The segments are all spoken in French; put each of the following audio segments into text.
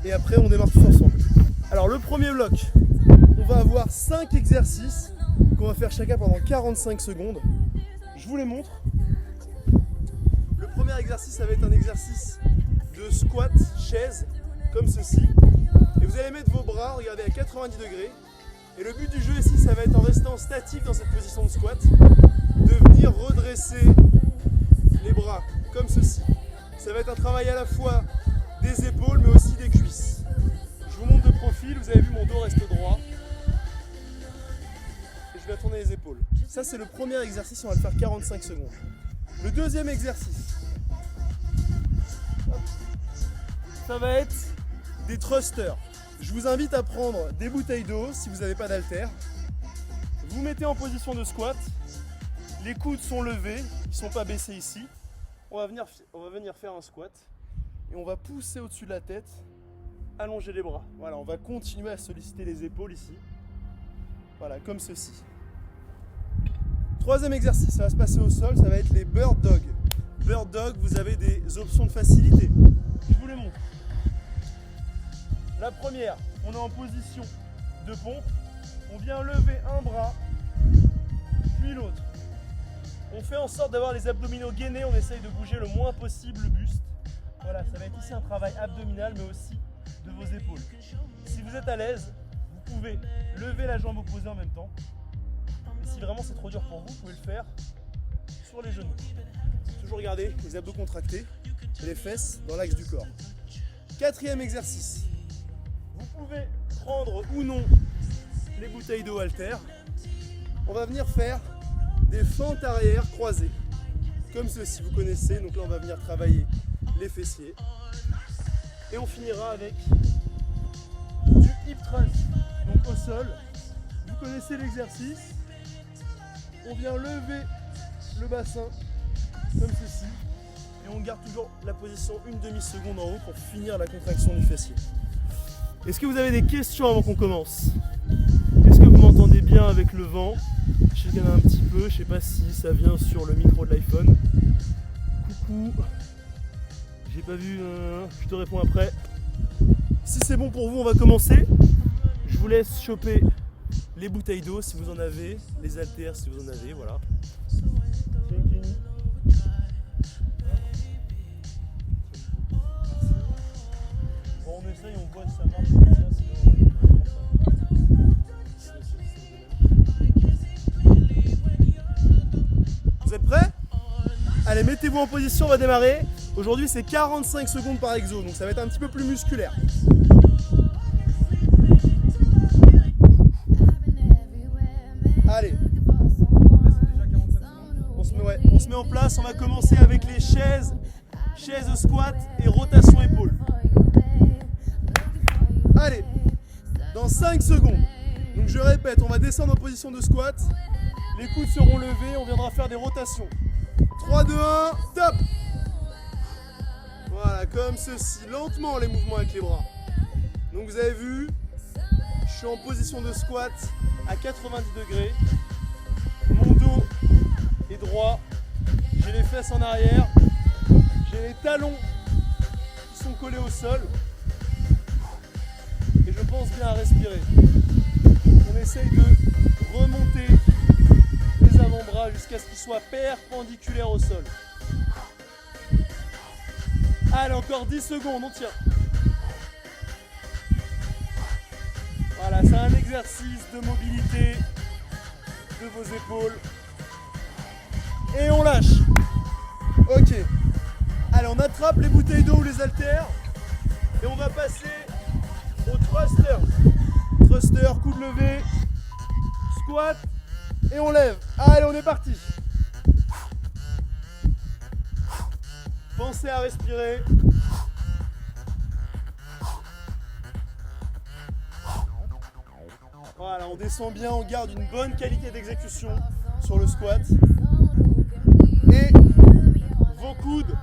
et après on démarre tous ensemble. Alors le premier bloc, on va avoir 5 exercices qu'on va faire chacun pendant 45 secondes. Je vous les montre. Le premier exercice, ça va être un exercice de squat chaise, comme ceci. Et vous allez mettre vos bras, regardez, à 90 degrés. Et le but du jeu ici, ça va être en restant statique dans cette position de squat, de venir redresser les bras, comme ceci. Ça va être un travail à la fois des épaules, mais aussi des cuisses. Je vous montre de profil, vous avez vu, mon dos reste droit. Et je vais tourner les épaules. Ça, c'est le premier exercice, on va le faire 45 secondes. Le deuxième exercice, ça va être des thrusters. Je vous invite à prendre des bouteilles d'eau si vous n'avez pas d'haltère. Vous mettez en position de squat. Les coudes sont levés, ils ne sont pas baissés ici. On va venir faire un squat et on va pousser au-dessus de la tête, allonger les bras. Voilà, on va continuer à solliciter les épaules ici. Voilà, comme ceci. Troisième exercice, ça va se passer au sol, ça va être les bird dog. Bird dog, vous avez des options de facilité. Je vous les montre. La première, on est en position de pompe. On vient lever un bras, puis l'autre. On fait en sorte d'avoir les abdominaux gainés, on essaye de bouger le moins possible le buste. Voilà, ça va être ici un travail abdominal, mais aussi de vos épaules. Si vous êtes à l'aise, vous pouvez lever la jambe opposée en même temps. Et si vraiment c'est trop dur pour vous, vous pouvez le faire sur les genoux. Toujours garder les abdos contractés et les fesses dans l'axe du corps. Quatrième exercice. Vous pouvez prendre ou non les bouteilles d'eau haltères. On va venir faire des fentes arrière croisées, comme ceci, vous connaissez. Donc là, on va venir travailler les fessiers. Et on finira avec du hip thrust, donc au sol. Vous connaissez l'exercice. On vient lever le bassin, comme ceci. Et on garde toujours la position une demi-seconde en haut pour finir la contraction du fessier. Est-ce que vous avez des questions avant qu'on commence? Est-ce que vous m'entendez bien avec le vent? Je sais qu'il y en a un petit peu, je ne sais pas si ça vient sur le micro de l'iPhone. Coucou. J'ai pas vu, je te réponds après. Si c'est bon pour vous, on va commencer. Je vous laisse choper les bouteilles d'eau si vous en avez, les haltères si vous en avez, voilà. Bon, on essaye, on voit si ça marche. Vous êtes prêts? Allez, mettez-vous en position, on va démarrer. Aujourd'hui, c'est 45 secondes par exo, donc ça va être un petit peu plus musculaire. Allez. On se met en place, on va commencer avec les chaises squat et rotation épaule. Allez, dans 5 secondes. Donc je répète, on va descendre en position de squat. Les coudes seront levés, on viendra faire des rotations. 3, 2, 1, top! Voilà, comme ceci, lentement les mouvements avec les bras. Donc vous avez vu, je suis en position de squat à 90 degrés. Mon dos est droit, j'ai les fesses en arrière, j'ai les talons qui sont collés au sol. Et je pense bien à respirer. On essaye de remonter les avant-bras jusqu'à ce qu'ils soient perpendiculaires au sol. Allez, encore 10 secondes, on tient. Voilà, c'est un exercice de mobilité de vos épaules. Et on lâche. Ok. Allez, on attrape les bouteilles d'eau ou les haltères. Et on va passer au thruster. Thruster, coude levé, squat. Et on lève. Allez, on est parti. Pensez à respirer. Voilà, on descend bien, on garde une bonne qualité d'exécution sur le squat. Et vos coudes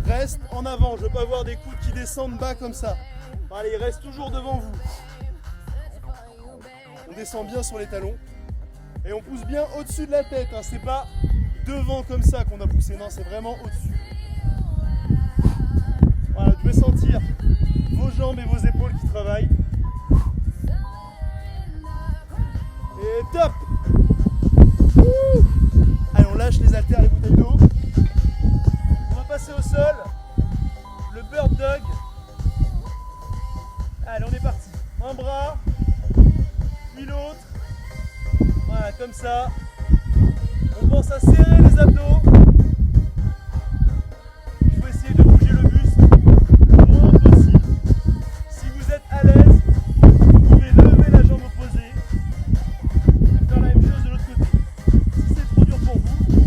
restent en avant. Je ne veux pas voir des coudes qui descendent bas comme ça. Allez, ils restent toujours devant vous. On descend bien sur les talons. Et on pousse bien au-dessus de la tête. Hein. C'est pas devant comme ça qu'on a poussé. Non, c'est vraiment au-dessus. Voilà, vous pouvez sentir vos jambes et vos épaules qui travaillent. Et top! Ouh. Allez, on lâche les haltères, les bouteilles d'eau. On va passer au sol. Le bird dog. Allez, on est parti. Un bras, puis l'autre. Voilà, comme ça. On pense à serrer les abdos. Il faut essayer de bouger le buste le moins possible. Si vous êtes à l'aise, vous pouvez lever la jambe opposée et faire la même chose de l'autre côté. Si c'est trop dur pour vous,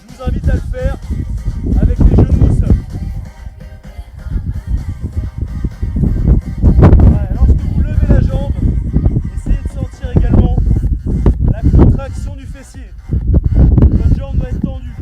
je vous invite à le faire avec les genoux au sol. Voilà, lorsque vous levez la jambe, essayez de sentir également la contraction du fessier. Votre jambe doit être tendue.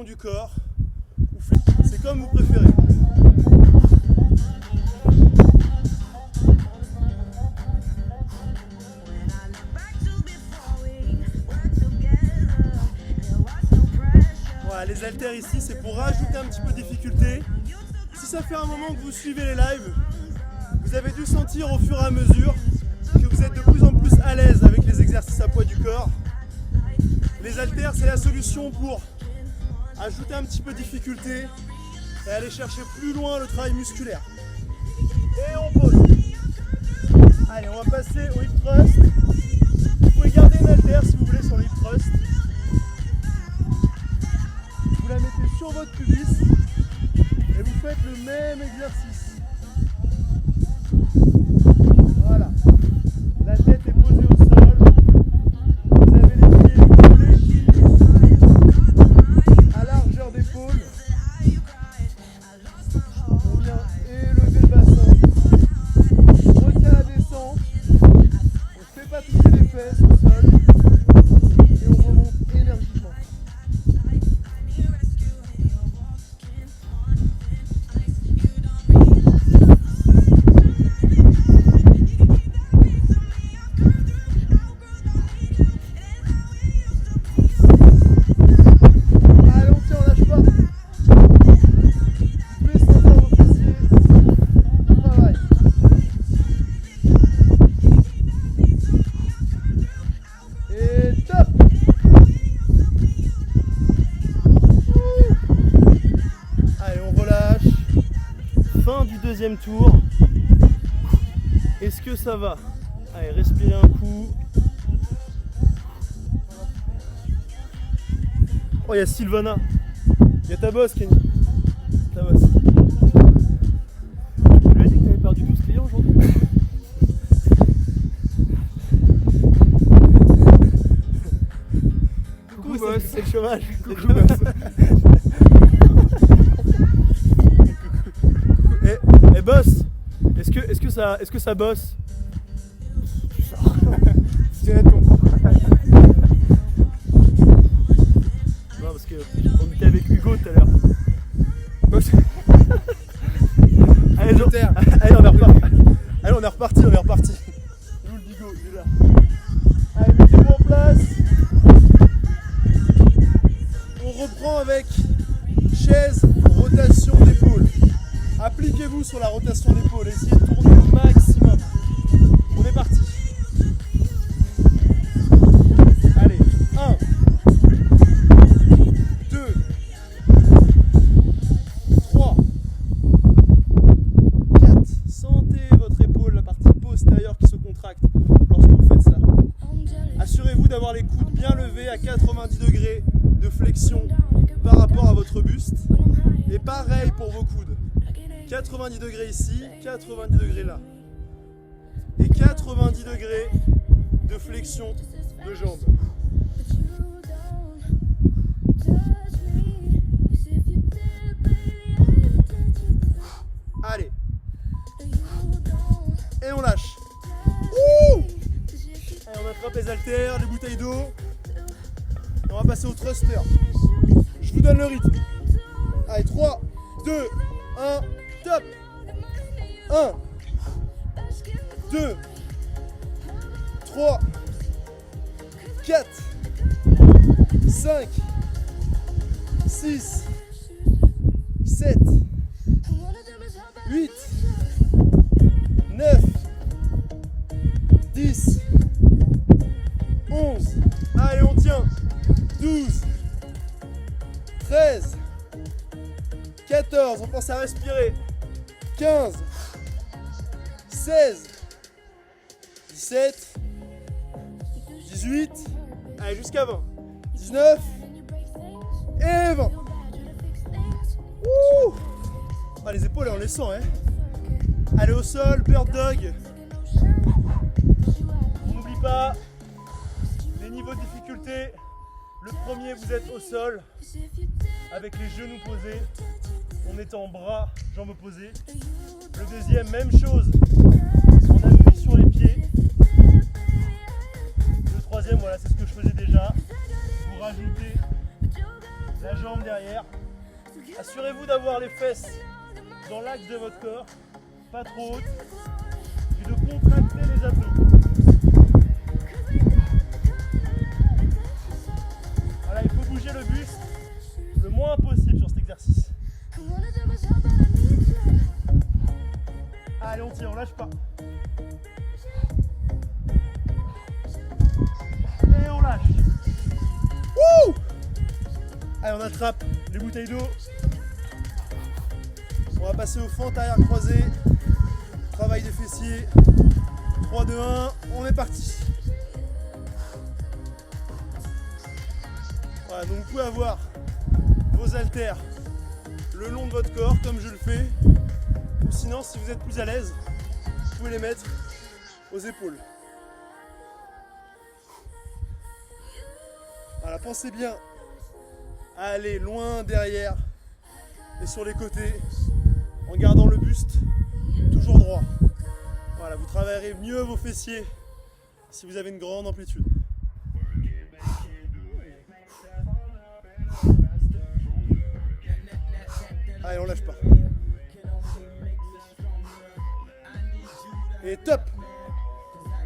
flexion du corps, c'est comme vous préférez. Voilà, les haltères ici, c'est pour rajouter un petit peu de difficulté. Si ça fait un moment que vous suivez les lives, vous avez dû sentir au fur et à mesure que vous êtes de plus en plus à l'aise avec les exercices à poids du corps. Les haltères, c'est la solution pour ajouter un petit peu de difficulté et aller chercher plus loin le travail musculaire. Et on pose. Allez, on va passer au hip thrust. Vous pouvez garder une haltère si vous voulez sur le hip thrust. Vous la mettez sur votre pubis et vous faites le même exercice. Voilà. La tête est posée au sol. Vous avez les pieds collés à largeur d'épaule. On vient élever le bassin. On retient la descente. On ne fait pas toucher les fesses au sol. Et on remonte énergiquement. Deuxième tour. Est-ce que ça va? Allez, respirez un coup. Oh, il y a Sylvana. Il y a ta boss, Kenny. Ta boss. Tu lui as dit que tu avais perdu 12 clients aujourd'hui? Coucou, boss. C'est le chômage. Coucou, boss. Eh boss, est-ce que ça bosse? Non, parce que on était avec Hugo tout à l'heure. Allez, on est reparti. Nous le Digo, il est là. Allez, mettez-vous en place. On reprend avec chaise, rotation d'épaule. Appliquez-vous sur la rotation d'épaule, essayez de tourner au maximum. On est parti. Allez, 1, 2, 3, 4. Sentez votre épaule, la partie postérieure qui se contracte lorsque vous faites ça. Assurez-vous d'avoir les coudes bien levés à 90 degrés de flexion par rapport à votre buste. Et pareil pour vos coudes. 90 degrés ici, 90 degrés là. Et 90 degrés de flexion de jambes. Allez. Et on lâche. Ouh. Allez, on attrape les haltères, les bouteilles d'eau. Et on va passer au thruster. Je vous donne le rythme. Allez, 3, 2, 1. Top. 1, 2, 3, 4, 5, 6, 7, 8, 9, 10, 11. Allez, on tient. 12, 13, 14. On pense à respirer. 15, 16, 17, 18, allez jusqu'à 20, 19 et 20. Ouh. Ah, les épaules on les sent, hein. Allez au sol, bird dog. On n'oublie pas les niveaux de difficulté. Le premier, vous êtes au sol avec les genoux posés. On est en bras, jambes opposées. Le deuxième, même chose. On appuie sur les pieds. Le troisième, voilà, c'est ce que je faisais déjà. Vous rajoutez la jambes derrière. Assurez-vous d'avoir les fesses dans l'axe de votre corps, pas trop hautes, et de contracter les abdos. Voilà, il faut bouger le buste le moins possible sur cet exercice. Allez, on tire, on lâche pas. Et on lâche. Wouh! Allez, on attrape les bouteilles d'eau. On va passer aux fentes arrière croisées. Travail des fessiers. 3, 2, 1, on est parti. Voilà, donc vous pouvez avoir vos haltères le long de votre corps, comme je le fais. Ou sinon, si vous êtes plus à l'aise, vous pouvez les mettre aux épaules. Voilà, pensez bien à aller loin derrière et sur les côtés en gardant le buste toujours droit. Voilà, vous travaillerez mieux vos fessiers si vous avez une grande amplitude. Allez, on lâche pas. Et top.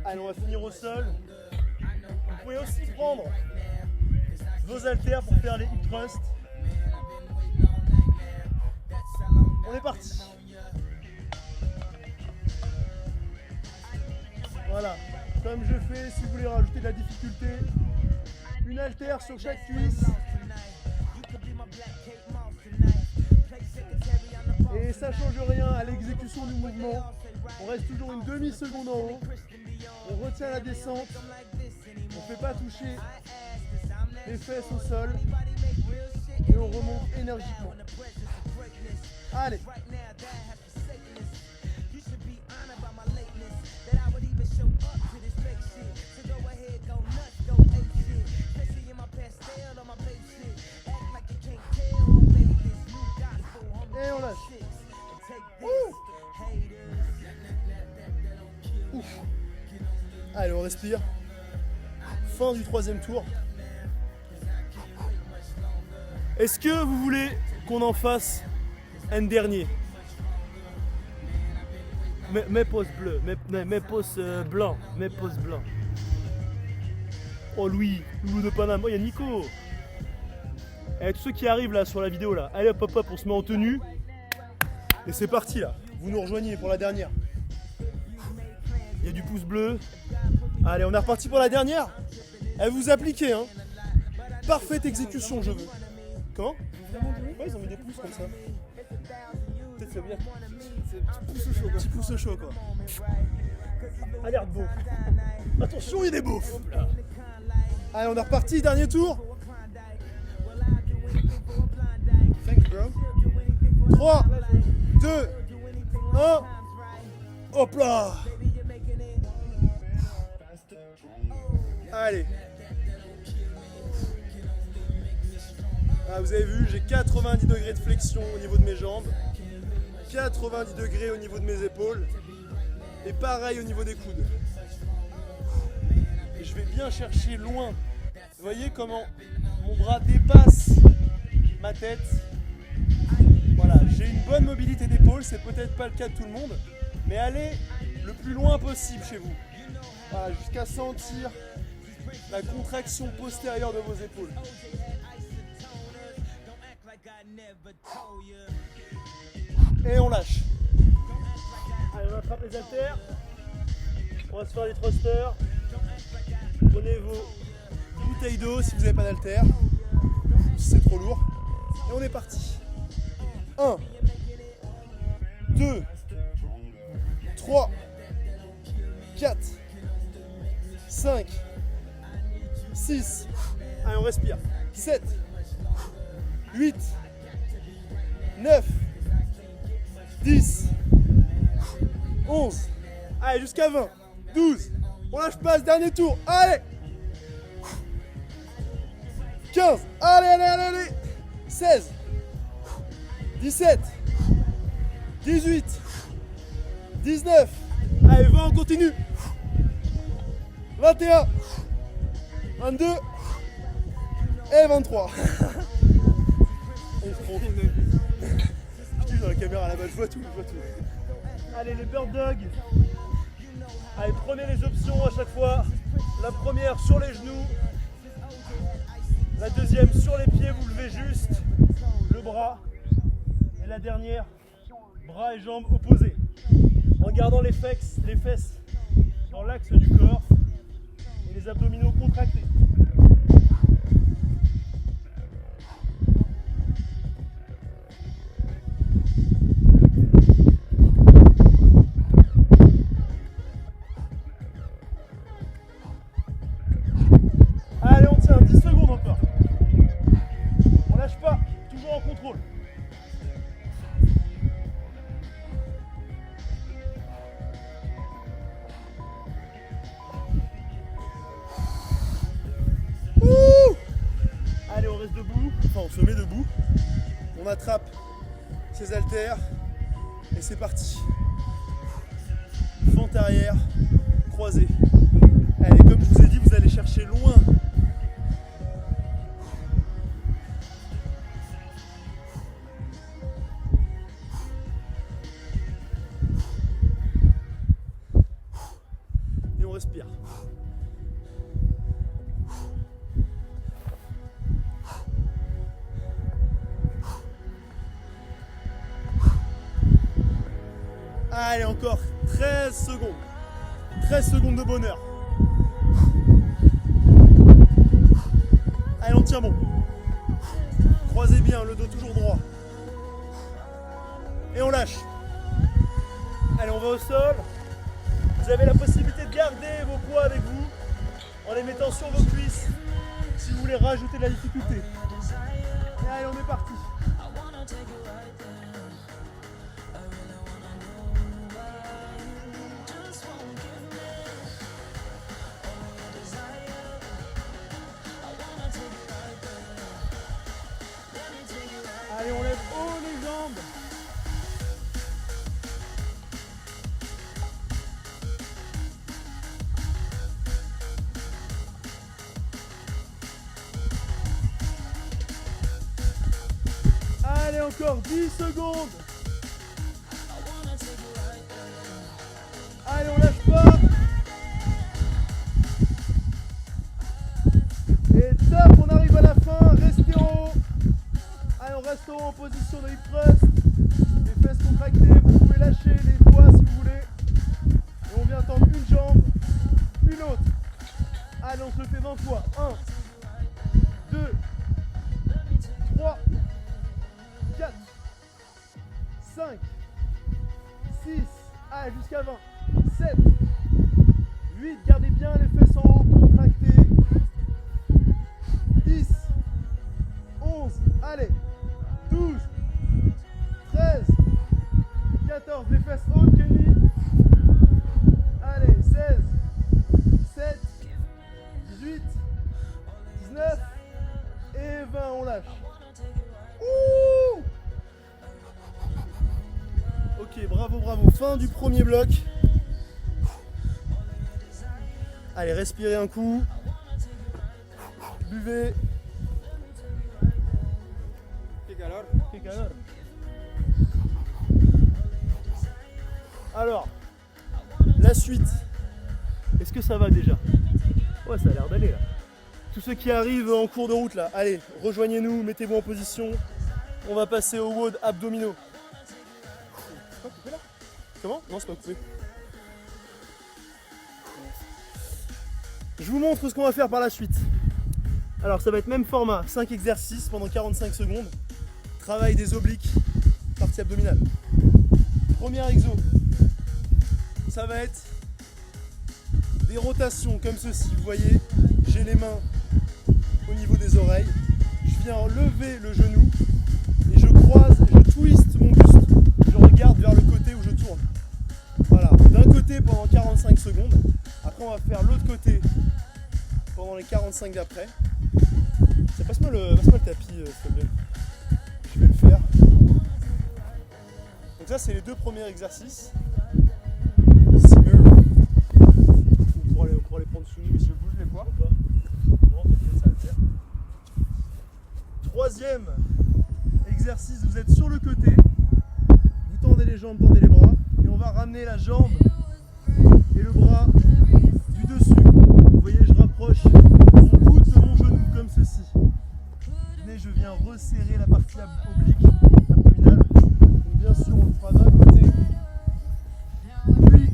Allez, on va finir au sol. Vous pouvez aussi prendre vos haltères pour faire les hip thrusts. On est parti. Voilà, comme je fais, si vous voulez rajouter de la difficulté, une haltère sur chaque cuisse. Et ça change rien à l'exécution du mouvement. On reste toujours une demi-seconde en haut. On retient la descente. On ne fait pas toucher les fesses au sol. Et on remonte énergiquement. Allez. Et on lâche. Ouf. Allez, on respire. Fin du troisième tour. Est-ce que vous voulez qu'on en fasse un dernier? Mes pouces bleus, mes pouces blancs, mes pouces blancs. Oh Louis, Loulou de Paname, oh il y a Nico. Et tous ceux qui arrivent là sur la vidéo là, allez hop hop hop, on se met en tenue. Et c'est parti là, vous nous rejoignez pour la dernière. Il y a du pouce bleu. Allez, on est reparti pour la dernière. Elle vous appliquez hein. Parfaite exécution je veux. Comment? Ouais, ils ont mis des pouces comme ça. Peut-être c'est bien. Petit pouce chaud quoi. Allez, beau. Attention, il y a des beaufs. Allez, on est reparti, dernier tour. Thanks bro. 3, 2, 1. Hop là. Allez. Ah, vous avez vu, j'ai 90 degrés de flexion au niveau de mes jambes, 90 degrés au niveau de mes épaules, et pareil au niveau des coudes. Et je vais bien chercher loin. Vous voyez comment mon bras dépasse ma tête. Voilà, j'ai une bonne mobilité d'épaule, c'est peut-être pas le cas de tout le monde, mais allez le plus loin possible chez vous. Voilà, jusqu'à sentir la contraction postérieure de vos épaules. Et on lâche. Allez, on attrape les haltères. On va se faire les thrusters. Prenez vos bouteilles d'eau si vous n'avez pas d'haltères. Si c'est trop lourd. Et on est parti. 1, 2, 3, 4, 5, 6. Allez, on respire. 7, 8, 9, 10, 11, allez jusqu'à 20, 12, on lâche pas ce dernier tour, allez 15, allez 16, 17, 18, 19, allez 20, on continue, 21, 22 et 23. contre. Je dis dans la caméra là-bas, je vois tout. Allez, les bird dogs. Allez, prenez les options à chaque fois. La première sur les genoux. La deuxième sur les pieds, vous levez juste le bras. Et la dernière, bras et jambes opposés. En gardant les fesses dans l'axe du corps et les abdominaux contractés. Allez, on tient 10 secondes encore. On lâche pas, toujours en contrôle. Allez, on reste debout, enfin on se met debout, on attrape ses haltères et c'est parti. Fente arrière, croisée. Allez, comme je vous ai dit, vous allez chercher loin. Et on respire. Allez, encore 13 secondes. 13 secondes de bonheur. Allez, on tient bon. Croisez bien, le dos toujours droit. Et on lâche. Allez, on va au sol. Vous avez la possibilité de garder vos poids avec vous en les mettant sur vos cuisses si vous voulez rajouter de la difficulté. Et allez, on est parti. Allez, on lève haut les jambes. Allez, encore 10 secondes. Allez, on lâche pas. Et top, on arrive à la fin. Restez en haut. Allez, on reste en position de hip thrust. Les fesses contractées. Vous pouvez lâcher les doigts si vous voulez. Et on vient tendre une jambe, une autre. Allez, on se le fait 20 fois. 1, 2, 3, 4, 5, 6, allez, jusqu'à 20, 7, 8, gardez bien les fesses en haut, contractées, 10, 11, allez, 12, 13, 14, les fesses hautes, Kenny, allez, 16, 17, 18, 19 et 20, on lâche. Ouh! Ok, bravo, fin du premier bloc. Allez, respirez un coup. Buvez. Qué calor. Alors, la suite. Est-ce que ça va déjà? Ouais, ça a l'air d'aller là. Tous ceux qui arrivent en cours de route là, allez, rejoignez-nous, mettez-vous en position. On va passer au WOD abdominaux. C'est pas coupé là? Comment? Non, c'est pas coupé. Je vous montre ce qu'on va faire par la suite. Alors ça va être même format, 5 exercices pendant 45 secondes. Travail des obliques, partie abdominale. Premier exo, ça va être des rotations comme ceci. Vous voyez, j'ai les mains au niveau des oreilles. Je viens lever le genou et je croise, je twist mon buste. Je regarde vers le côté où je tourne. Voilà, d'un côté pendant 45 secondes. Après on va faire l'autre côté pendant les 45 d'après. Passe-moi le tapis, s'il te plaît. Je vais le faire. Donc ça, c'est les deux premiers exercices. Simule. On pourra les prendre sous nous, mais si je bouge les poids. Non, peut-être ça va le faire. Troisième exercice. exercice, vous êtes sur le côté, vous tendez les jambes, tendez les bras, et on va ramener la jambe et le bras du dessus. Vous voyez, je rapproche mon coude de mon genou, comme ceci. Et je viens resserrer la partie oblique, abdominale. Donc bien sûr, on le fera d'un côté, puis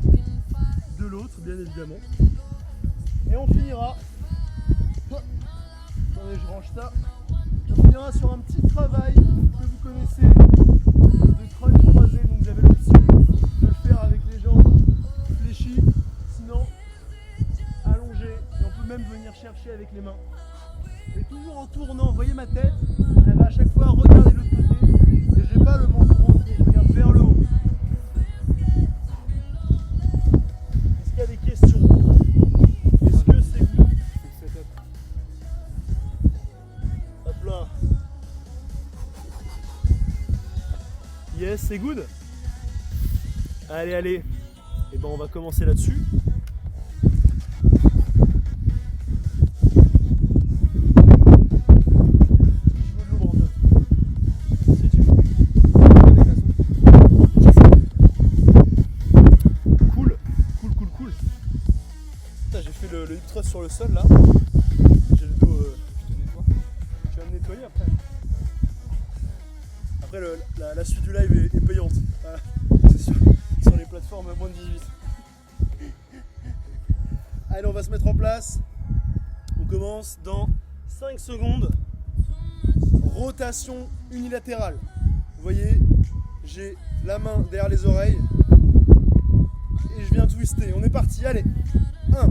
de l'autre, bien évidemment. Et on finira, attendez, je range ça, on finira sur un petit travail que vous connaissez, de crunch croisé, donc vous avez l'option de le faire avec les jambes fléchies, sinon allongées, et on peut même venir chercher avec les mains. Et toujours en tournant, vous voyez ma tête, elle va à chaque fois regarder de l'autre côté, et j'ai pas le menton entier, je regarde vers le haut. Est-ce qu'il y a des questions? Est-ce que c'est good? Hop là. Yes, c'est good. Allez, allez. Et ben on va commencer là-dessus. Le hip thrust sur le sol là, j'ai le dos, je te nettoie. Tu vas me nettoyer après. Après la suite du live est payante, voilà. C'est sûr, sur les plateformes moins de 18. Allez, on va se mettre en place, on commence dans 5 secondes, rotation unilatérale. Vous voyez, j'ai la main derrière les oreilles et je viens twister, on est parti, allez, 1,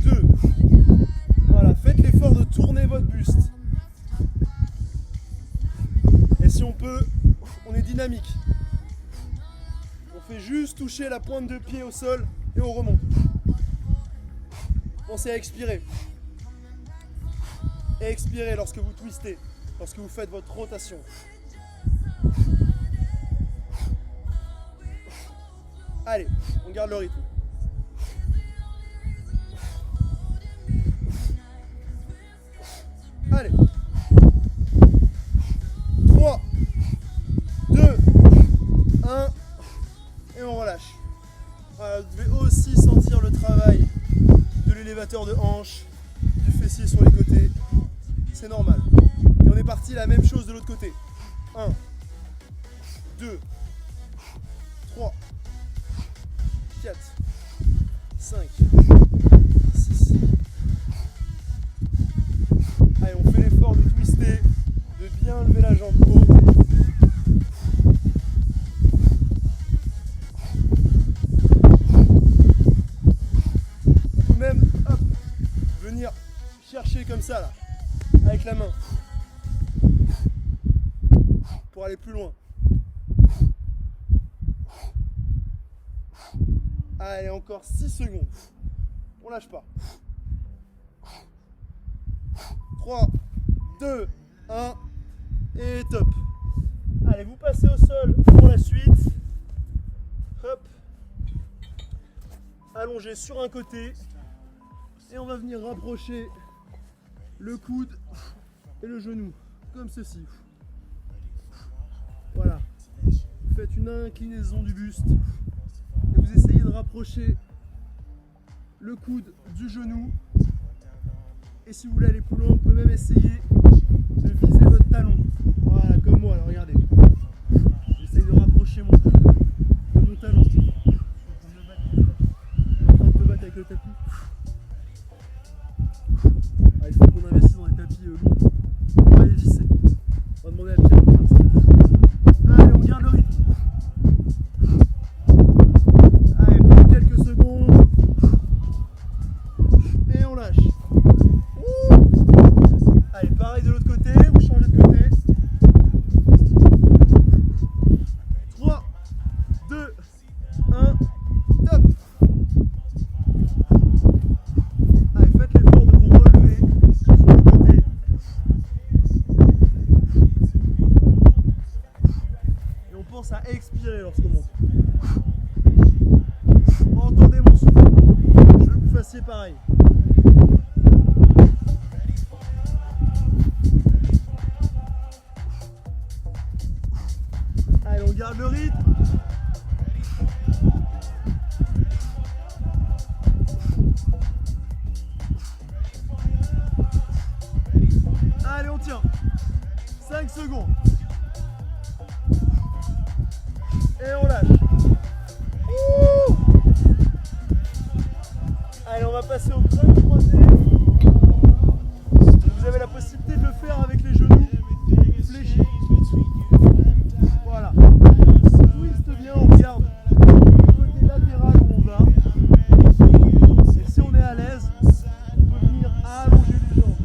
2, voilà, faites l'effort de tourner votre buste. Et si on peut, on est dynamique. On fait juste toucher la pointe de pied au sol et on remonte. Pensez à expirer. Et expirez lorsque vous twistez, lorsque vous faites votre rotation. Allez, on garde le rythme. Allez, 3, 2, 1, et on relâche. Voilà, vous devez aussi sentir le travail de l'élévateur de hanche, du fessier sur les côtés, c'est normal. Et on est parti, la même chose de l'autre côté. 1, 2, 3, 4, 5, 6. Allez, on fait l'effort de twister, de bien lever la jambe haut. On peut même venir chercher comme ça là, avec la main, pour aller plus loin. Allez, encore 6 secondes. On lâche pas. 3, 2, 1 et top. Allez, vous passez au sol pour la suite. Hop. Allongé sur un côté. Et on va venir rapprocher le coude et le genou, comme ceci. Voilà. Vous faites une inclinaison du buste. Et vous essayez de rapprocher le coude du genou. Et si vous voulez aller plus loin, vous pouvez même essayer de viser votre talon. Voilà, comme moi, alors regardez. J'essaye de rapprocher mon coude de mon talon. Je suis en train de te battre avec le tapis. Ah, il faut qu'on investisse dans des tapis lourds. On va les visser. On va demander à Pierre de faire ça. Allez, on garde le rythme. Allez, pour quelques secondes. Et on lâche. Allez, pareil de l'autre côté, vous changez de côté. 3, 2, 1, top. Allez, faites l'effort de vous relever sur le côté. Et on pense à expirer lorsqu'on monte. Entendez mon souffle. Je veux que vous fassiez pareil. garde le rythme. Allez, on tient. 5 secondes. Et on lâche. Ouh. Allez, on va passer au crunch croisé. Vous avez la possibilité de le faire avec les genoux fléchis. Voilà. Twist bien, on regarde le côté latéral où on va. Et si on est à l'aise, on peut venir allonger les jambes.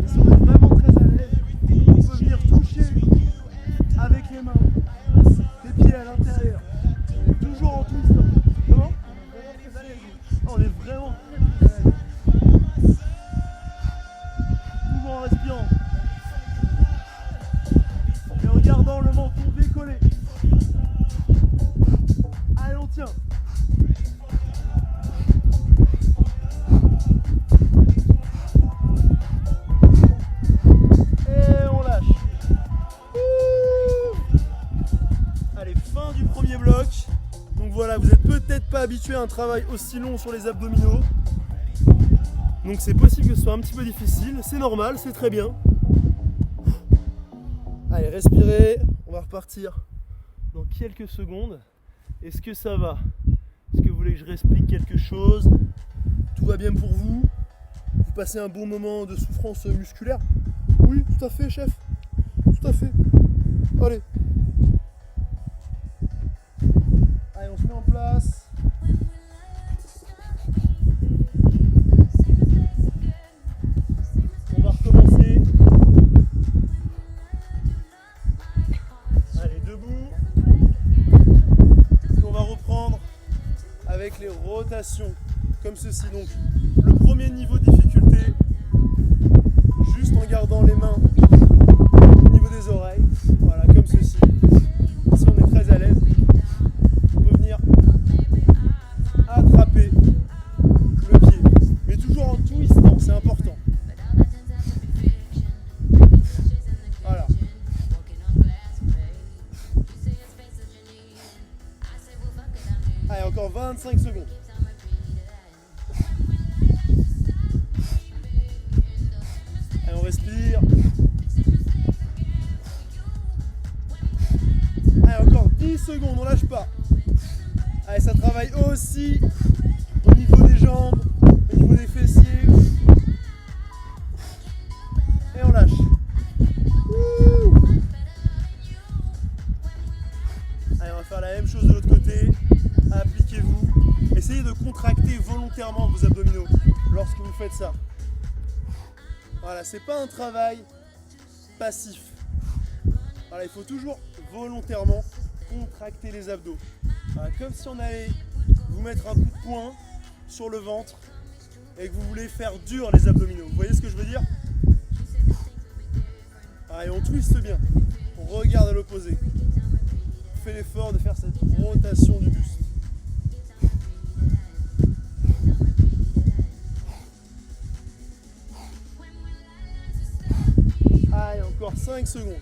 Et si on est vraiment très à l'aise, on peut venir toucher avec les mains les pieds à l'intérieur. Toujours en twist. Comment ? On est vraiment très à l'aise. Toujours en respirant. Et en gardant le menton décollé. Allez, on tient. Et on lâche. Allez, fin du premier bloc. Donc voilà, vous n'êtes peut-être pas habitué à un travail aussi long sur les abdominaux. Donc c'est possible que ce soit un petit peu difficile. C'est normal, c'est très bien. Allez, respirez. On va repartir dans quelques secondes. Est-ce que ça va ? Est-ce que vous voulez que je réexplique quelque chose ? Tout va bien pour vous ? Vous passez un bon moment de souffrance musculaire ? Oui, tout à fait, chef. Tout à fait. Allez. Allez, on se met en place. On va recommencer. Allez, debout. On va reprendre avec les rotations, comme ceci. Donc, le premier niveau de difficulté, juste en gardant les mains au niveau des oreilles. Voilà, comme ceci. Si on est très à l'aise, on peut venir attraper le pied, mais toujours en twistant, c'est important. Voilà. Allez, encore 25 secondes. Allez, on respire. Allez, encore 10 secondes, on lâche pas. Allez, ça travaille aussi au niveau des jambes, au niveau des fessiers. Et on lâche. Ouh. Allez, on va faire la même chose de l'autre côté. Appliquez-vous. Essayez de contracter volontairement vos abdominaux lorsque vous faites ça. Voilà, c'est pas un travail passif. Voilà, il faut toujours volontairement contracter les abdos. Voilà, comme si on allait vous mettre un coup de poing sur le ventre et que vous voulez faire dur les abdominaux. Vous voyez ce que je veux dire ? Allez, on twiste bien. On regarde à l'opposé. On fait l'effort de faire cette rotation du buste. Allez, encore 5 secondes.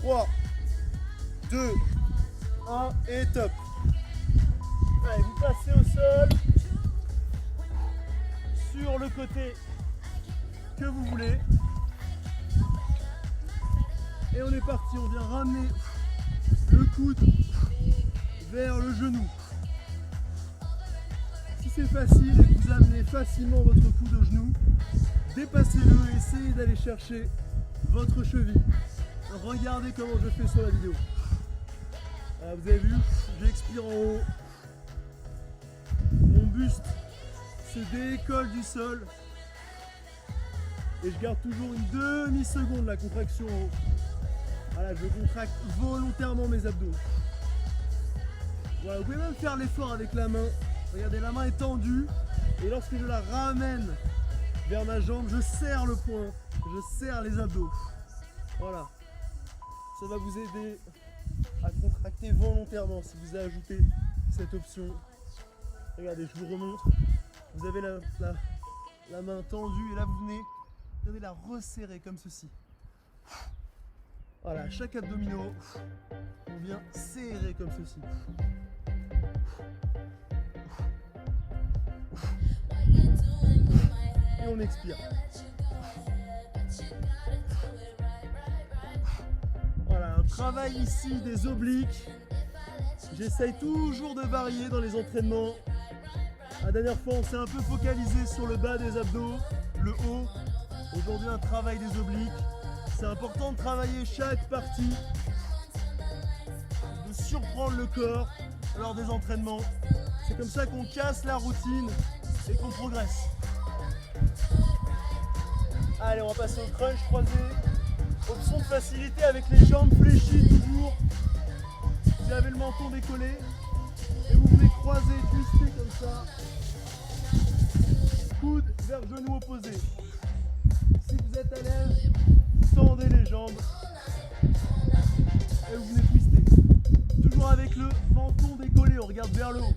3, 2, 1 et top. Allez, vous passez au sol, sur le côté que vous voulez. Et on est parti, on vient ramener le coude vers le genou. Si c'est facile et que vous amenez facilement votre coude au genou, dépassez-le et essayez d'aller chercher votre cheville. Regardez comment je fais sur la vidéo. Voilà, vous avez vu, j'expire en haut. Mon buste se décolle du sol. Et je garde toujours une demi-seconde la contraction en haut. Voilà, je contracte volontairement mes abdos. Voilà, vous pouvez même faire l'effort avec la main. Regardez, la main est tendue. Et lorsque je la ramène vers ma jambe, je serre le poing. Je serre les abdos. Voilà. Ça va vous aider à contracter volontairement si vous ajoutez cette option. Regardez, je vous remontre. Vous avez la main tendue et là vous venez Regardez la resserrer comme ceci. Voilà, chaque abdominaux, on vient serrer comme ceci. Et on expire. Voilà, un travail ici des obliques. J'essaye toujours de varier dans les entraînements. La dernière fois, on s'est un peu focalisé sur le bas des abdos, le haut. Aujourd'hui, un travail des obliques. C'est important de travailler chaque partie, de surprendre le corps lors des entraînements. C'est comme ça qu'on casse la routine et qu'on progresse. Allez, on va passer au crunch croisé. Option de facilité avec les jambes fléchies toujours. Vous avez le menton décollé et vous venez croiser, twister comme ça. Coude vers genou opposé. Si vous êtes à l'aise, tendez les jambes et vous venez twister. Toujours avec le menton décollé, on regarde vers le haut.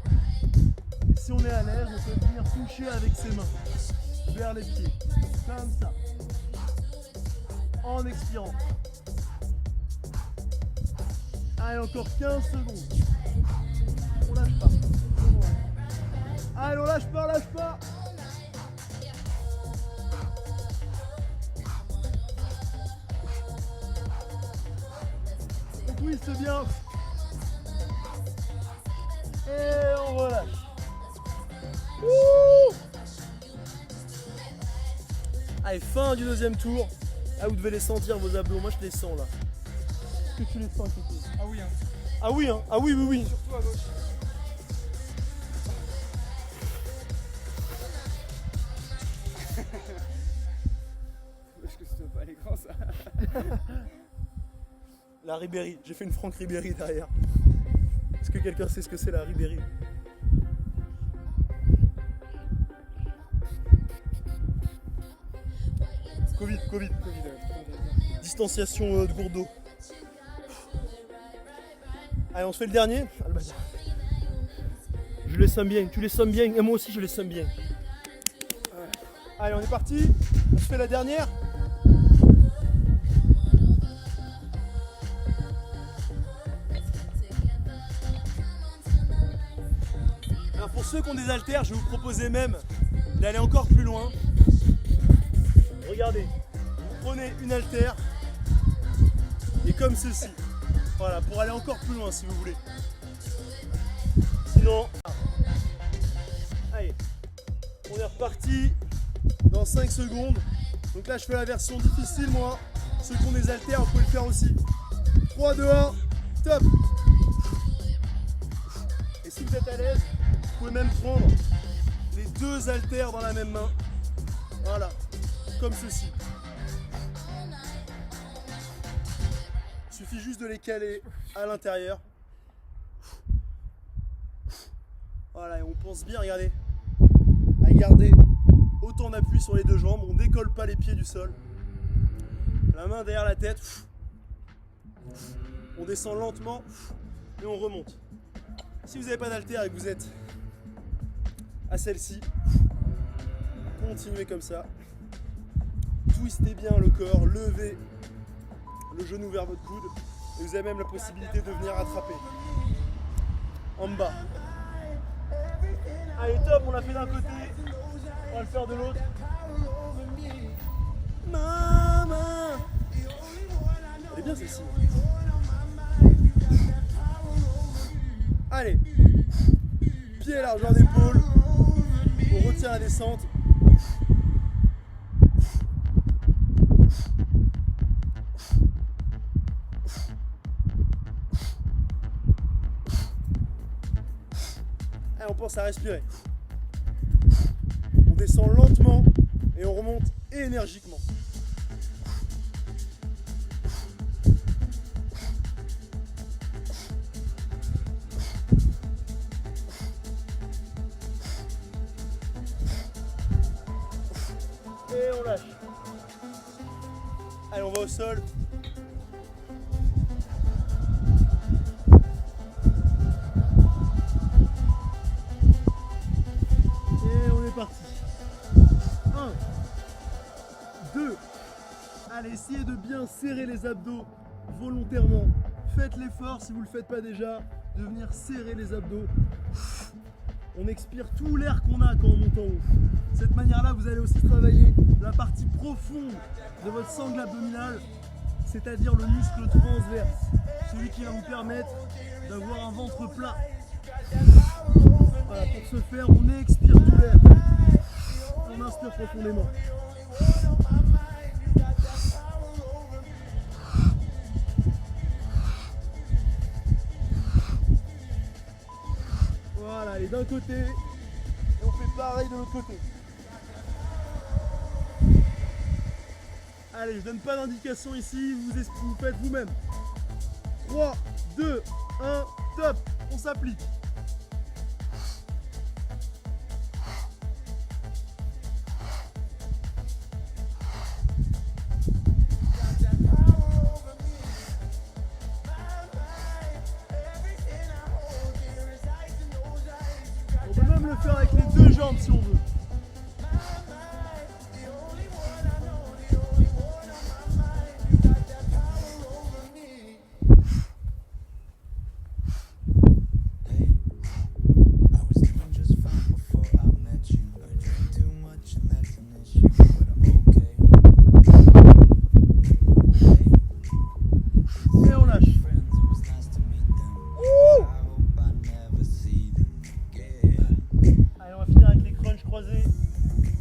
Et si on est à l'aise, on peut venir toucher avec ses mains vers les pieds, comme ça, en expirant. Allez, encore 15 secondes. On lâche pas. Allez, on lâche pas, lâche pas. On twiste bien. Et on relâche. Ouh. Allez, fin du deuxième tour. Ah, vous devez les sentir vos abdos. Moi, je les sens là. Est-ce que tu les sens, Kiki? Ah oui, hein. Ah oui, hein. Ah oui, oui, oui. Surtout à gauche. Parce que c'est pas à l'écran ça. La Ribéry. J'ai fait une Franck Ribéry derrière. Est-ce que quelqu'un sait ce que c'est la Ribéry? Covid. Distanciation de gourde d'eau. Allez, on se fait le dernier. Ah, le bâtard. Je les sens bien, tu les sens bien, et moi aussi je les sens bien. Allez, on est parti. On se fait la dernière. Alors pour ceux qui ont des haltères, je vais vous proposer même d'aller encore plus loin. Regardez, vous prenez une haltère et comme ceci. Voilà, pour aller encore plus loin si vous voulez. Sinon, allez, on est reparti dans 5 secondes. Donc là, je fais la version difficile, moi. Ceux qui ont des haltères, vous pouvez le faire aussi. 3, 2, 1, top. Et si vous êtes à l'aise, vous pouvez même prendre les deux haltères dans la même main. Voilà, comme ceci. Il suffit juste de les caler à l'intérieur. Voilà, et on pense bien, regardez, à garder autant d'appui sur les deux jambes. On ne décolle pas les pieds du sol. La main derrière la tête. On descend lentement et on remonte. Si vous n'avez pas d'haltère et que vous êtes à celle-ci, continuez comme ça. Twistez bien le corps, levez le genou vers votre coude et vous avez même la possibilité de venir attraper en bas. Allez, top, on l'a fait d'un côté, on va le faire de l'autre. Maman, elle est bien celle-ci. Allez, pied à largeur d'épaule, on retient la descente. On pense à respirer. On descend lentement et on remonte énergiquement. Et on lâche. Allez, on va au sol. Parti. 1, 2. Allez, essayez de bien serrer les abdos volontairement. Faites l'effort, si vous ne le faites pas déjà, de venir serrer les abdos. On expire tout l'air qu'on a quand on monte en haut. De cette manière-là, vous allez aussi travailler la partie profonde de votre sangle abdominale, c'est-à-dire le muscle transverse, celui qui va vous permettre d'avoir un ventre plat. Voilà, pour ce faire, on expire tout l'air. On inspire profondément. Voilà, allez d'un côté et on fait pareil de l'autre côté. Allez, je donne pas d'indication ici, vous faites vous-même. 3, 2, 1, top, on s'applique. On peut même le faire avec les deux jambes si on veut.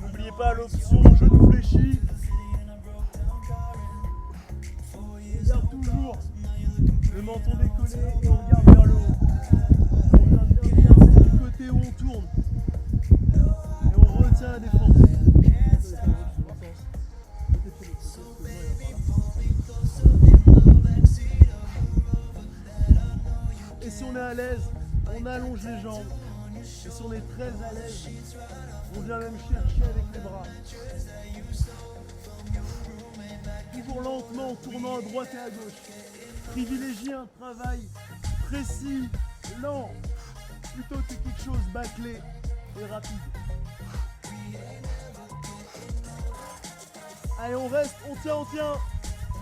N'oubliez pas l'option genou fléchi. On garde toujours le menton décollé et on regarde vers le haut. On vient bien regarder du côté où on tourne. Et on retient la défense. Et si on est à l'aise, on allonge les jambes. Et si on est très à l'aise, on vient même chercher avec les bras. Toujours lentement en tournant à droite et à gauche. Privilégiez un travail précis, lent, plutôt que quelque chose bâclé et rapide. Allez, on reste, on tient.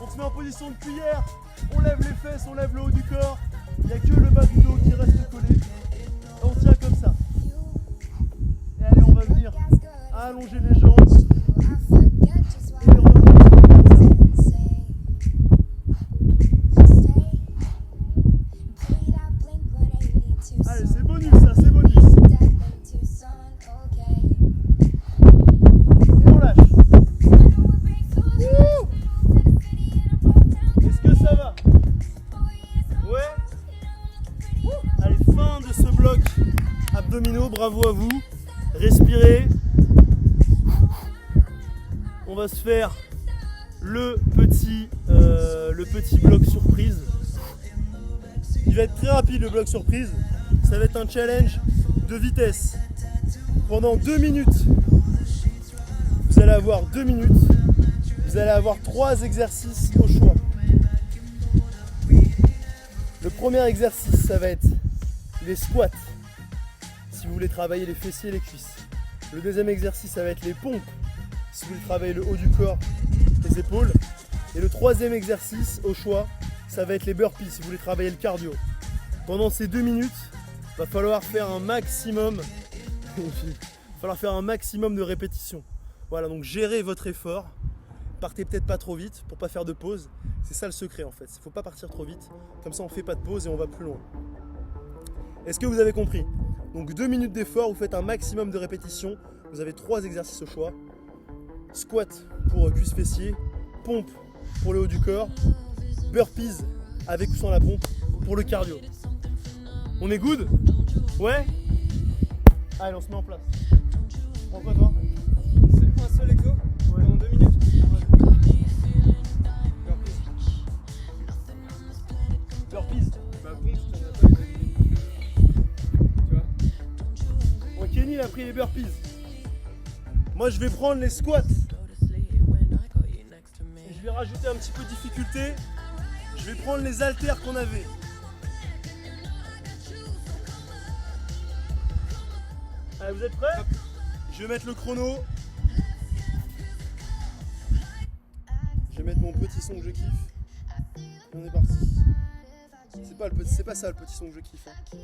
On se met en position de cuillère. On lève les fesses, on lève le haut du corps. Il n'y a que le bas du dos qui reste collé. Et on tient comme ça. Et allez, on va venir allonger les jambes. Et les remonter comme ça. Allez, c'est bonus ça, c'est bonus. Et on lâche. Est-ce que ça va? Ouais. Allez, fin de ce bloc abdominaux, bravo à vous. Respirez. On va se faire le petit bloc surprise. Il va être très rapide le bloc surprise. Ça va être un challenge de vitesse. Pendant 2 minutes, vous allez avoir 2 minutes. Vous allez avoir 3 exercices au choix. Le premier exercice, ça va être les squats. Si vous voulez travailler les fessiers et les cuisses. Le deuxième exercice, ça va être les pompes. Si vous voulez travailler le haut du corps, les épaules. Et le troisième exercice, au choix, ça va être les burpees, si vous voulez travailler le cardio. Pendant ces 2 minutes, il va falloir faire un maximum de répétitions. Voilà, donc gérez votre effort. Partez peut-être pas trop vite pour pas faire de pause. C'est ça le secret en fait. Il ne faut pas partir trop vite. Comme ça, on ne fait pas de pause et on va plus loin. Est-ce que vous avez compris? Donc 2 minutes d'effort, vous faites un maximum de répétitions. Vous avez 3 exercices au choix. Squat pour cuisses fessiers, pompe pour le haut du corps, burpees avec ou sans la pompe pour le cardio. On est good? Ouais? Allez, on se met en place. Tu prends quoi toi? C'est un seul exo? Ouais. En 2 minutes? Burpees. Bah pompe, si t'en as pas, tu vois. Bon, Kenny il a pris les burpees. Moi je vais prendre les squats. Et je vais rajouter un petit peu de difficulté. Je vais prendre les haltères qu'on avait. Allez, vous êtes prêts? Je vais mettre le chrono. mettre mon petit son que je kiffe. Et on est parti. C'est pas ça le petit son que je kiffe. Hein.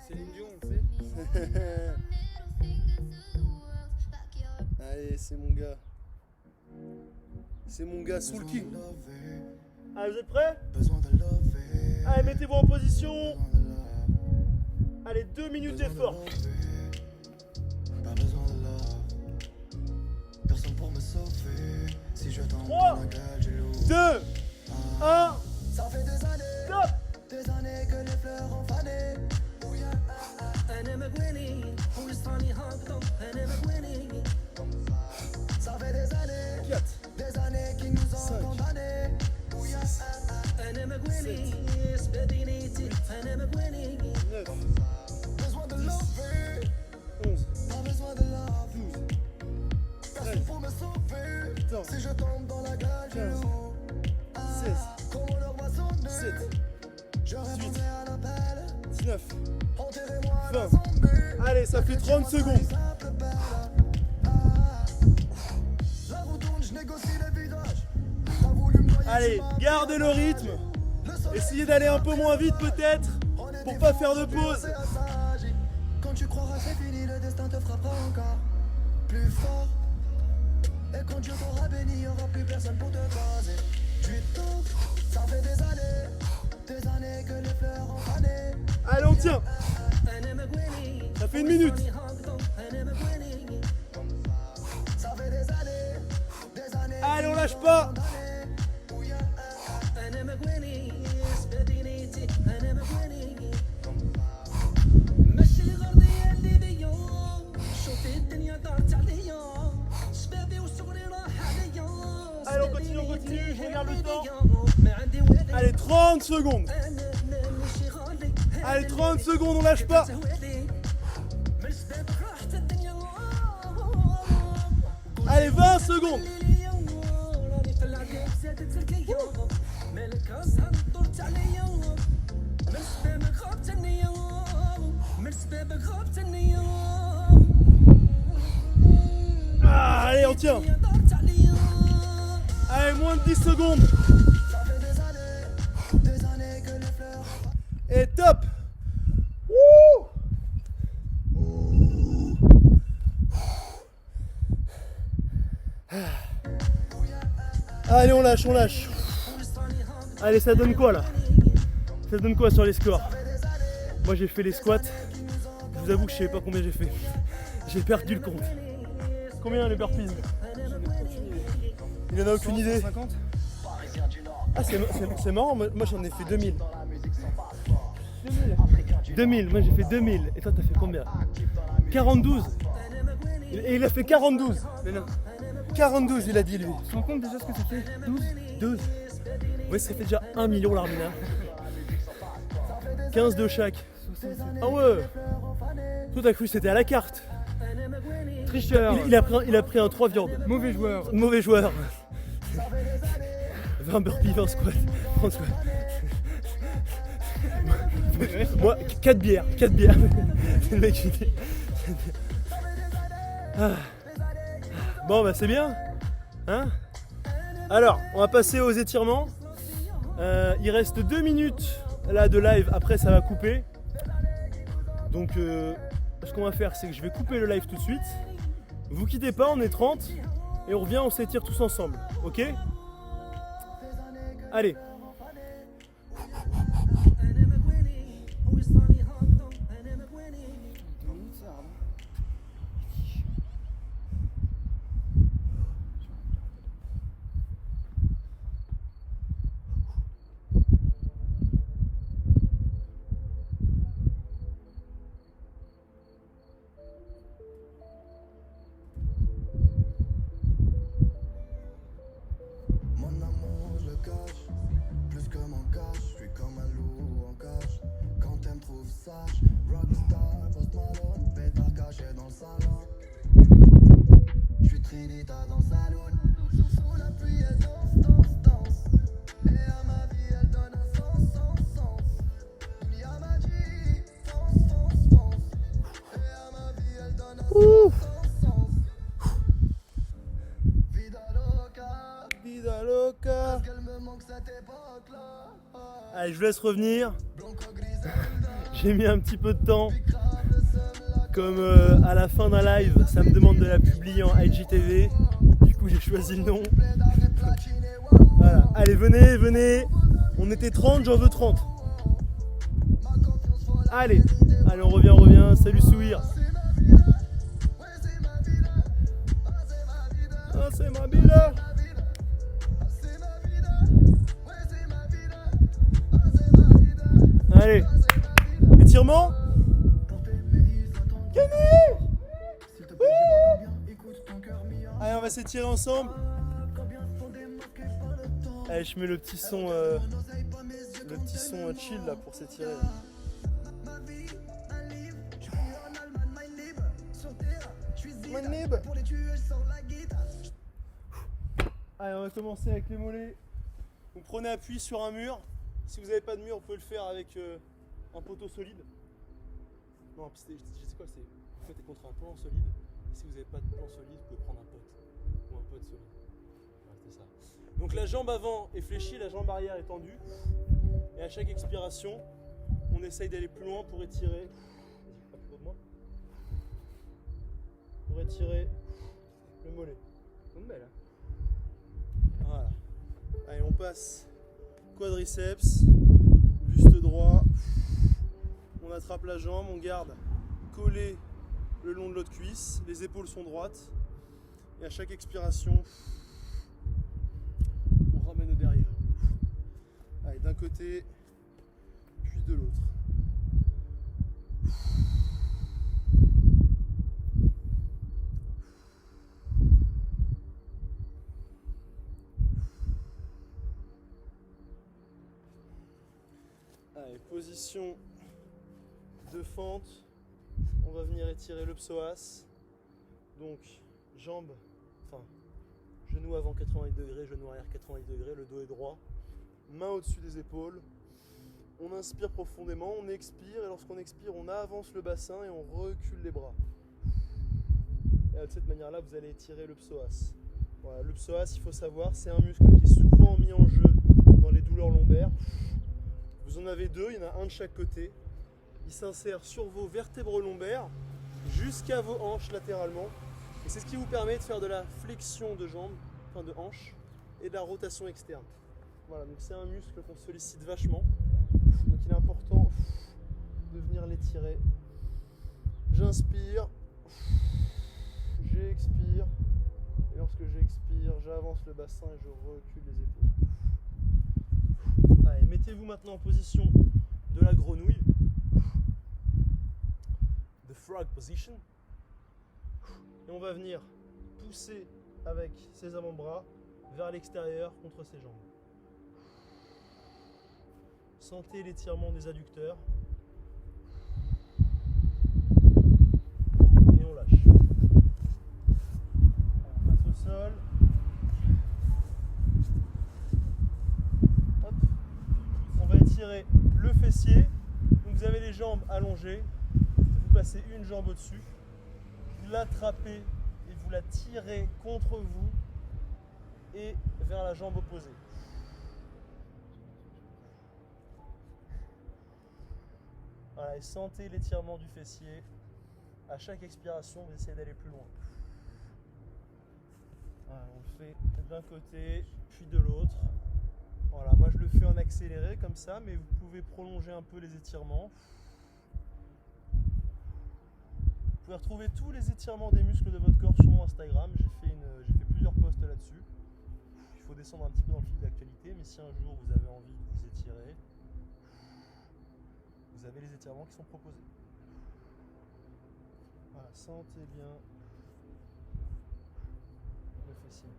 C'est Céline Dion, tu sais. Allez, c'est mon gars. C'est mon gars Soul King. Allez, vous êtes prêts? Allez, mettez-vous en position. Allez, 2 minutes d'effort. Pas besoin de love. Personne pour me sauver. Si je tombe 3, dans la gueule, je l'ouvre. 2, 1. Ça fait des années, Stop. des années que les fleurs ont fané. Ça fait des années, 4, des années qui nous ont 5, condamnés. 6, 7, 8, 9, Besoin de love, 11, pas besoin de love. 12, Personne pour me sauver. 14, Si je tombe dans la gueule, je 15, l'ouvre. 16, Comment le roi sonne, 17, je répondrai à l'appel. 19, Enterrez-moi 20. la zombie. Allez, ça fait 30 secondes. Simple belle. La roue tourne, je négocie les virages. T'as voulu me noyer, Allez, tu m'as gardez le rythme. Le soleil Essayez d'aller un peu moins vite peut-être. on est Pour des pas fous, faire de j'ai pause. pensé à ça, j'ai- Quand tu croiras c'est fini, le destin te frappera encore plus fort. Et quand Dieu t'aura béni, y'aura plus personne pour te croiser. Tu tombes, ça fait des années que les fleurs ont fané. Allez, on tient. Ça fait 1 minute. Ça fait des années Allez, on lâche pas. Allez, on continue, je regarde le temps. Allez, 30 secondes. Allez, 30 secondes, on lâche pas. Allez, 20 secondes. Ah, allez, on tient. Allez, moins de 10 secondes. Et top. Wouh. Allez, on lâche, on lâche. Allez, ça donne quoi là? Ça donne quoi sur les scores? Moi j'ai fait les squats. Je vous avoue que je sais pas combien j'ai fait. J'ai perdu le compte. Combien les burpees? Il en a aucune idée. 50. Ah c'est marrant, moi j'en ai fait 2000. 2000, moi j'ai fait 2000. Et toi t'as fait combien? 42. Et il a fait 42. Mais non. 42 il a dit lui. Tu te rends compte déjà ce que ça fait? 12. 12. Ouais, ça fait déjà 1 million l'Armina. 15 de chaque. Ah ouais. Toi t'as cru que c'était à la carte. Tricheur. Il a pris un 3 viandes. Mauvais joueur. Mauvais joueur. 20 burpees, 20 squats, 30 squats. Moi, 4 bières, 4 bières. C'est le mec qui dit. Ah. Bon bah c'est bien. Hein? Alors, on va passer aux étirements. Il reste 2 minutes là de live, après ça va couper. Donc ce qu'on va faire, c'est que je vais couper le live tout de suite. Vous quittez pas, on est 30 et on revient, on s'étire tous ensemble. Ok? Allez. Mon amour, je le cache, plus que mon cash, je suis comme un loup en cage. Quand elle me trouve sage, rockstar, Post Malone, pétard caché dans le salon. Je suis Trinita dans le saloon, sous la pluie elle danse. Et à ma vie elle donne un sens. Il y a magie, fonce. Et à ma vie elle donne un sens. Vida loca. Allez, je vous laisse revenir. J'ai mis un petit peu de temps. Comme à la fin d'un live, ça me demande de la publier en IGTV. Du coup, j'ai choisi le nom. Voilà. Allez, venez. On était 30, j'en veux 30. Allez, on revient. Salut Souhir. Ah, c'est ma vie là. Allez, étirement. Gagné. Allez, on va s'étirer ensemble. Allez, je mets le petit son chill là pour s'étirer. Allez, on va commencer avec les mollets. Vous prenez appui sur un mur. Si vous n'avez pas de mur, vous pouvez le faire avec un poteau solide. Non, je sais quoi, c'est en fait contre un plan solide. Si vous n'avez pas de plan solide, vous pouvez prendre un pote ou un pote solide. Voilà, c'est ça. Donc la jambe avant est fléchie, la jambe arrière est tendue. Et à chaque expiration, on essaye d'aller plus loin pour étirer. Pas trop de moi. Pour étirer le mollet. Voilà. Allez, on passe quadriceps, buste droit. On attrape la jambe, on garde collé le long de l'autre cuisse. Les épaules sont droites. Et à chaque expiration, on ramène au derrière. Allez, d'un côté, puis de l'autre. Allez, position de fente. On va venir étirer le psoas. Donc, jambes, genou avant 90 degrés, genou arrière 90 degrés, le dos est droit. Main au-dessus des épaules. On inspire profondément, on expire, et lorsqu'on expire, on avance le bassin et on recule les bras. Et de cette manière-là, vous allez étirer le psoas. Voilà, le psoas, il faut savoir, c'est un muscle qui est souvent mis en jeu dans les douleurs lombaires. Vous en avez deux, il y en a un de chaque côté. Il s'insère sur vos vertèbres lombaires jusqu'à vos hanches latéralement. Et c'est ce qui vous permet de faire de la flexion de jambes, de hanches, et de la rotation externe. Voilà, donc c'est un muscle qu'on sollicite vachement. Donc il est important de venir l'étirer. J'inspire, j'expire. Et lorsque j'expire, j'avance le bassin et je recule les épaules. Allez, mettez-vous maintenant en position de la grenouille. The frog position. Et on va venir pousser avec ses avant-bras vers l'extérieur contre ses jambes. Sentez l'étirement des adducteurs. Et on lâche. On passe au sol. Hop. On va étirer le fessier. Donc vous avez les jambes allongées. Vous passez une jambe au-dessus. Vous l'attrapez et vous la tirez contre vous et vers la jambe opposée. Voilà, et sentez l'étirement du fessier. À chaque expiration, vous essayez d'aller plus loin. Voilà, on le fait d'un côté, puis de l'autre. Voilà, moi je le fais en accéléré comme ça, mais vous pouvez prolonger un peu les étirements. Vous pouvez retrouver tous les étirements des muscles de votre corps sur mon Instagram. J'ai fait plusieurs posts là-dessus. Il faut descendre un petit peu dans le fil d'actualité, mais si un jour vous avez envie de vous étirer, vous avez les étirements qui sont proposés. Voilà, sentez bien le fessier.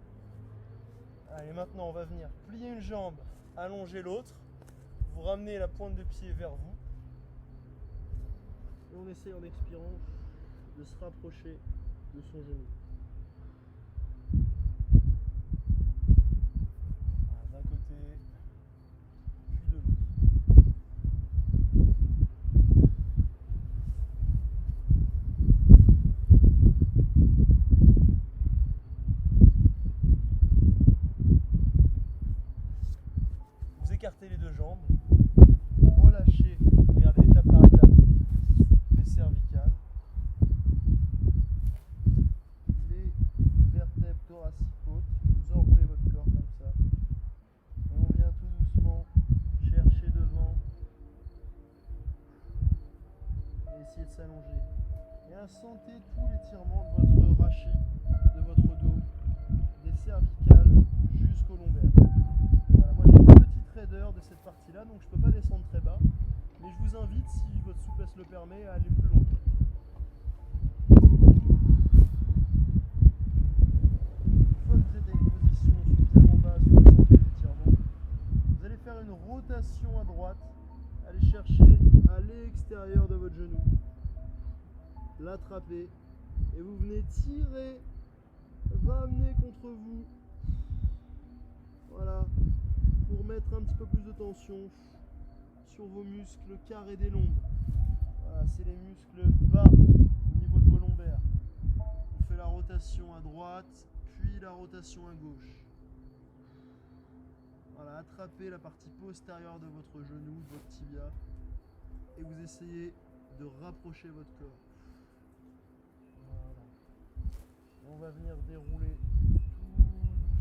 Allez, maintenant on va venir plier une jambe, allonger l'autre. Vous ramenez la pointe de pied vers vous. Et on essaie en expirant de se rapprocher de son genou. Voilà, d'un côté, puis de l'autre. allongé. Et sentez tout l'étirement de votre rachis, de votre dos, des cervicales jusqu'au lombaire. Voilà, moi j'ai une petite raideur de cette partie-là, donc je ne peux pas descendre très bas. Mais je vous invite, si votre souplesse le permet, à aller plus loin. Une fois que vous êtes à une position suffisamment basse où vous sentez l'étirement, vous allez faire une rotation à droite, allez chercher à l'extérieur de votre genou, l'attraper et vous venez tirer, ramener contre vous, voilà, pour mettre un petit peu plus de tension sur vos muscles carrés des lombes. Voilà, c'est les muscles bas au niveau de vos lombaires. On fait la rotation à droite, puis la rotation à gauche. Voilà, attrapez la partie postérieure de votre genou, de votre tibia, et vous essayez de rapprocher votre corps. Voilà. Et on va venir dérouler tout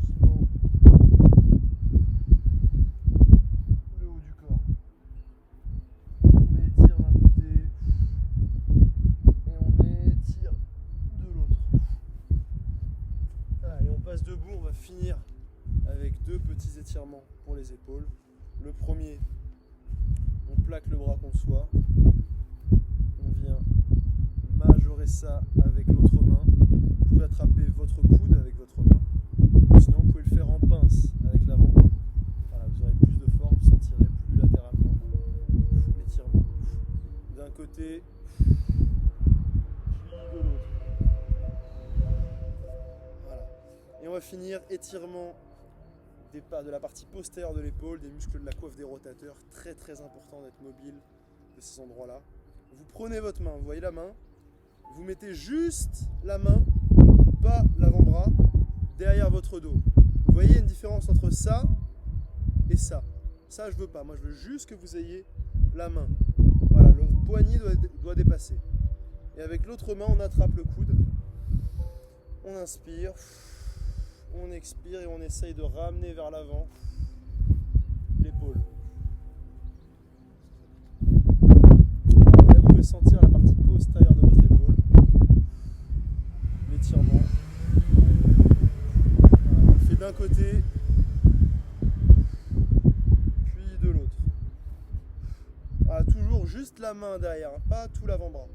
doucement le haut du corps. On étire d'un côté et on étire de l'autre. Allez, on passe debout, on va finir avec deux petits étirements pour les épaules. Le premier, on plaque le bras contre soi, on vient majorer ça avec l'autre main. Vous pouvez attraper votre coude avec votre main, sinon vous pouvez le faire en pince avec l'avant-bras. Voilà, vous aurez plus de force, vous sentirez plus latéralement l'étirement. D'un côté, puis de l'autre. Voilà. Et on va finir étirement de la partie postérieure de l'épaule, des muscles de la coiffe des rotateurs. Très très important d'être mobile de ces endroits-là. Vous prenez votre main, vous voyez la main, vous mettez juste la main, pas l'avant-bras, derrière votre dos. Vous voyez une différence entre ça et ça. Ça je veux pas, moi je veux juste que vous ayez la main. Voilà, le poignet doit dépasser. Et avec l'autre main on attrape le coude, on inspire, on expire et on essaye de ramener vers l'avant l'épaule. Et là vous pouvez sentir la partie postérieure de votre épaule, l'étirement. Voilà, on le fait d'un côté, puis de l'autre. Voilà, toujours juste la main derrière, pas tout l'avant-bras.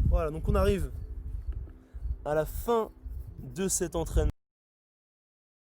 Voilà, donc on arrive à la fin de cet entraînement.